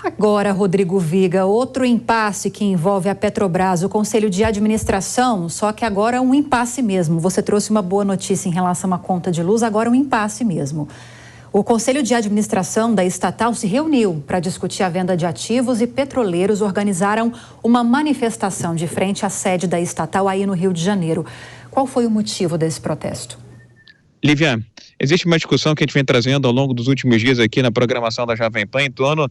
Agora, Rodrigo Viga, outro impasse que envolve a Petrobras, o Conselho de Administração, só que agora é um impasse mesmo. Você trouxe uma boa notícia em relação à conta de luz, agora é um impasse mesmo. O Conselho de Administração da estatal se reuniu para discutir a venda de ativos e petroleiros organizaram uma manifestação de frente à sede da estatal aí no Rio de Janeiro. Qual foi o motivo desse protesto? Lívia, existe uma discussão que a gente vem trazendo ao longo dos últimos dias aqui na programação da Jovem Pan em torno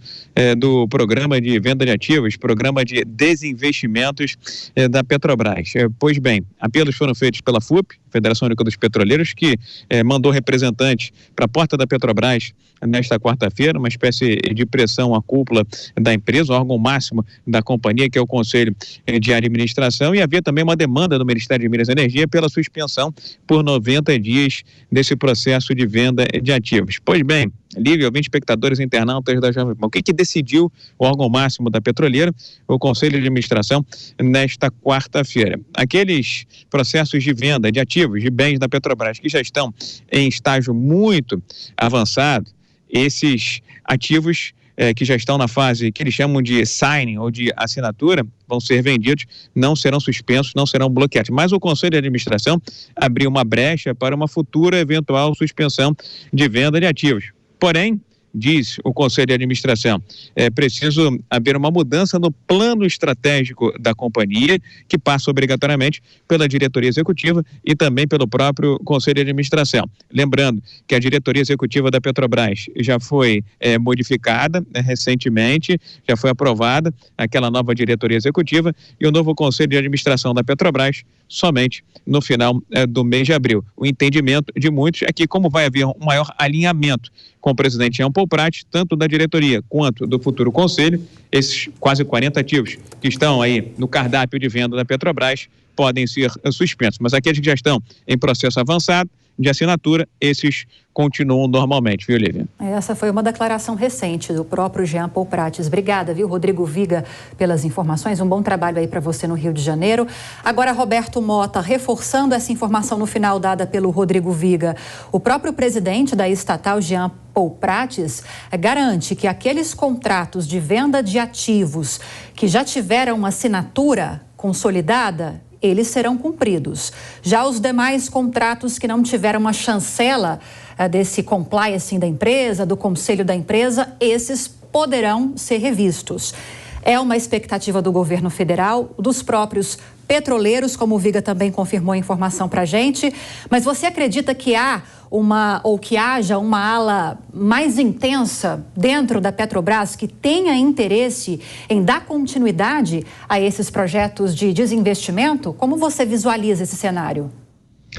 do programa de venda de ativos, programa de desinvestimentos da Petrobras. Pois bem, apelos foram feitos pela FUP, Federação Única dos Petroleiros, que mandou representantes para a porta da Petrobras nesta quarta-feira, uma espécie de pressão à cúpula da empresa, o órgão máximo da companhia, que é o Conselho de Administração, e havia também uma demanda do Ministério de Minas e Energia pela suspensão por 90 dias desse processo de venda de ativos. Pois bem, Lívia, ouvintes, espectadores, internautas da Jovem Pan, o que decidiu o órgão máximo da petroleira, o Conselho de Administração, nesta quarta-feira? Aqueles processos de venda de ativos, de bens da Petrobras, que já estão em estágio muito avançado, esses ativos que já estão na fase que eles chamam de signing ou de assinatura, vão ser vendidos, não serão suspensos, não serão bloqueados. Mas o Conselho de Administração abriu uma brecha para uma futura eventual suspensão de venda de ativos. Porém, diz o Conselho de Administração, é preciso haver uma mudança no plano estratégico da companhia, que passa obrigatoriamente pela diretoria executiva e também pelo próprio Conselho de Administração. Lembrando que a diretoria executiva da Petrobras já foi modificada recentemente, já foi aprovada aquela nova diretoria executiva e o novo Conselho de Administração da Petrobras somente no final do mês de abril. O entendimento de muitos é que, como vai haver um maior alinhamento com o presidente Jean Paul Prats, tanto da diretoria quanto do futuro conselho, esses quase 40 ativos que estão aí no cardápio de venda da Petrobras podem ser suspensos. Mas aqueles que já estão em processo avançado de assinatura, esses continuam normalmente, viu, Lívia? Essa foi uma declaração recente do próprio Jean Paul Prats. Obrigada, viu, Rodrigo Viga, pelas informações. Um bom trabalho aí para você no Rio de Janeiro. Agora, Roberto Mota, reforçando essa informação no final dada pelo Rodrigo Viga. O próprio presidente da estatal, Jean Paul Prats, garante que aqueles contratos de venda de ativos que já tiveram uma assinatura consolidada, eles serão cumpridos. Já os demais contratos que não tiveram uma chancela desse compliance da empresa, do conselho da empresa, esses poderão ser revistos. É uma expectativa do governo federal, dos próprios petroleiros, como o Viga também confirmou a informação para a gente. Mas você acredita que haja uma ala mais intensa dentro da Petrobras que tenha interesse em dar continuidade a esses projetos de desinvestimento? Como você visualiza esse cenário?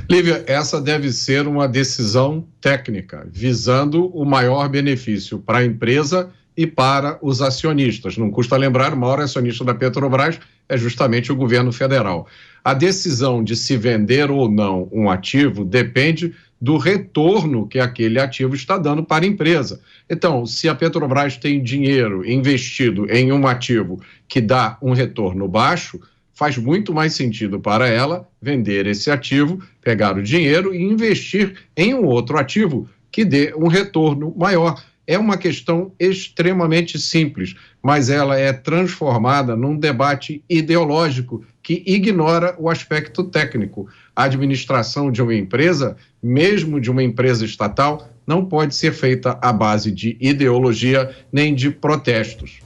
Lívia, essa deve ser uma decisão técnica, visando o maior benefício para a empresa e para os acionistas. Não custa lembrar, o maior acionista da Petrobras é justamente o governo federal. A decisão de se vender ou não um ativo depende do retorno que aquele ativo está dando para a empresa. Então, se a Petrobras tem dinheiro investido em um ativo que dá um retorno baixo, faz muito mais sentido para ela vender esse ativo, pegar o dinheiro e investir em um outro ativo que dê um retorno maior. É uma questão extremamente simples, mas ela é transformada num debate ideológico que ignora o aspecto técnico. A administração de uma empresa, mesmo de uma empresa estatal, não pode ser feita à base de ideologia nem de protestos.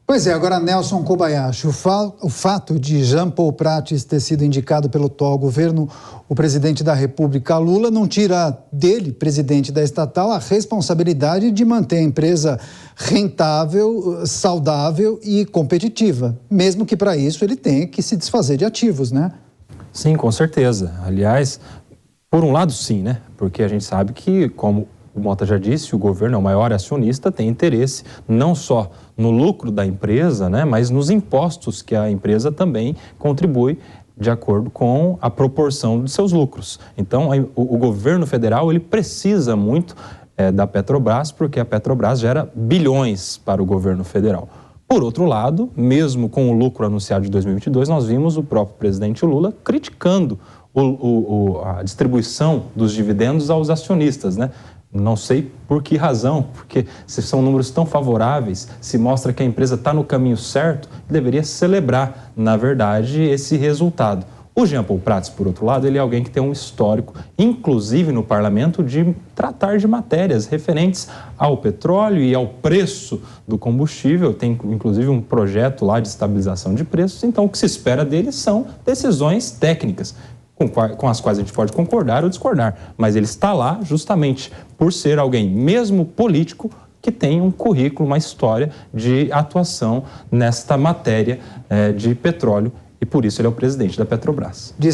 Pois é, agora Nelson Kobayashi, o fato de Jean Paul Prats ter sido indicado pelo atual governo, o presidente da República, Lula, não tira dele, presidente da estatal, a responsabilidade de manter a empresa rentável, saudável e competitiva, mesmo que para isso ele tenha que se desfazer de ativos, né? Sim, com certeza. Aliás, por um lado sim, né? Porque a gente sabe que, como o Mota já disse, o governo é o maior acionista, tem interesse não só no lucro da empresa, né, mas nos impostos que a empresa também contribui de acordo com a proporção de seus lucros. Então, o governo federal ele precisa muito da Petrobras, porque a Petrobras gera bilhões para o governo federal. Por outro lado, mesmo com o lucro anunciado de 2022, nós vimos o próprio presidente Lula criticando a distribuição dos dividendos aos acionistas, né? Não sei por que razão, porque se são números tão favoráveis, se mostra que a empresa está no caminho certo, deveria celebrar, na verdade, esse resultado. O Jean Paul Prats, por outro lado, ele é alguém que tem um histórico, inclusive no parlamento, de tratar de matérias referentes ao petróleo e ao preço do combustível. Tem, inclusive, um projeto lá de estabilização de preços. Então, o que se espera dele são decisões técnicas, com as quais a gente pode concordar ou discordar. Mas ele está lá justamente por ser alguém, mesmo político, que tem um currículo, uma história de atuação nesta matéria de petróleo. E por isso ele é o presidente da Petrobras.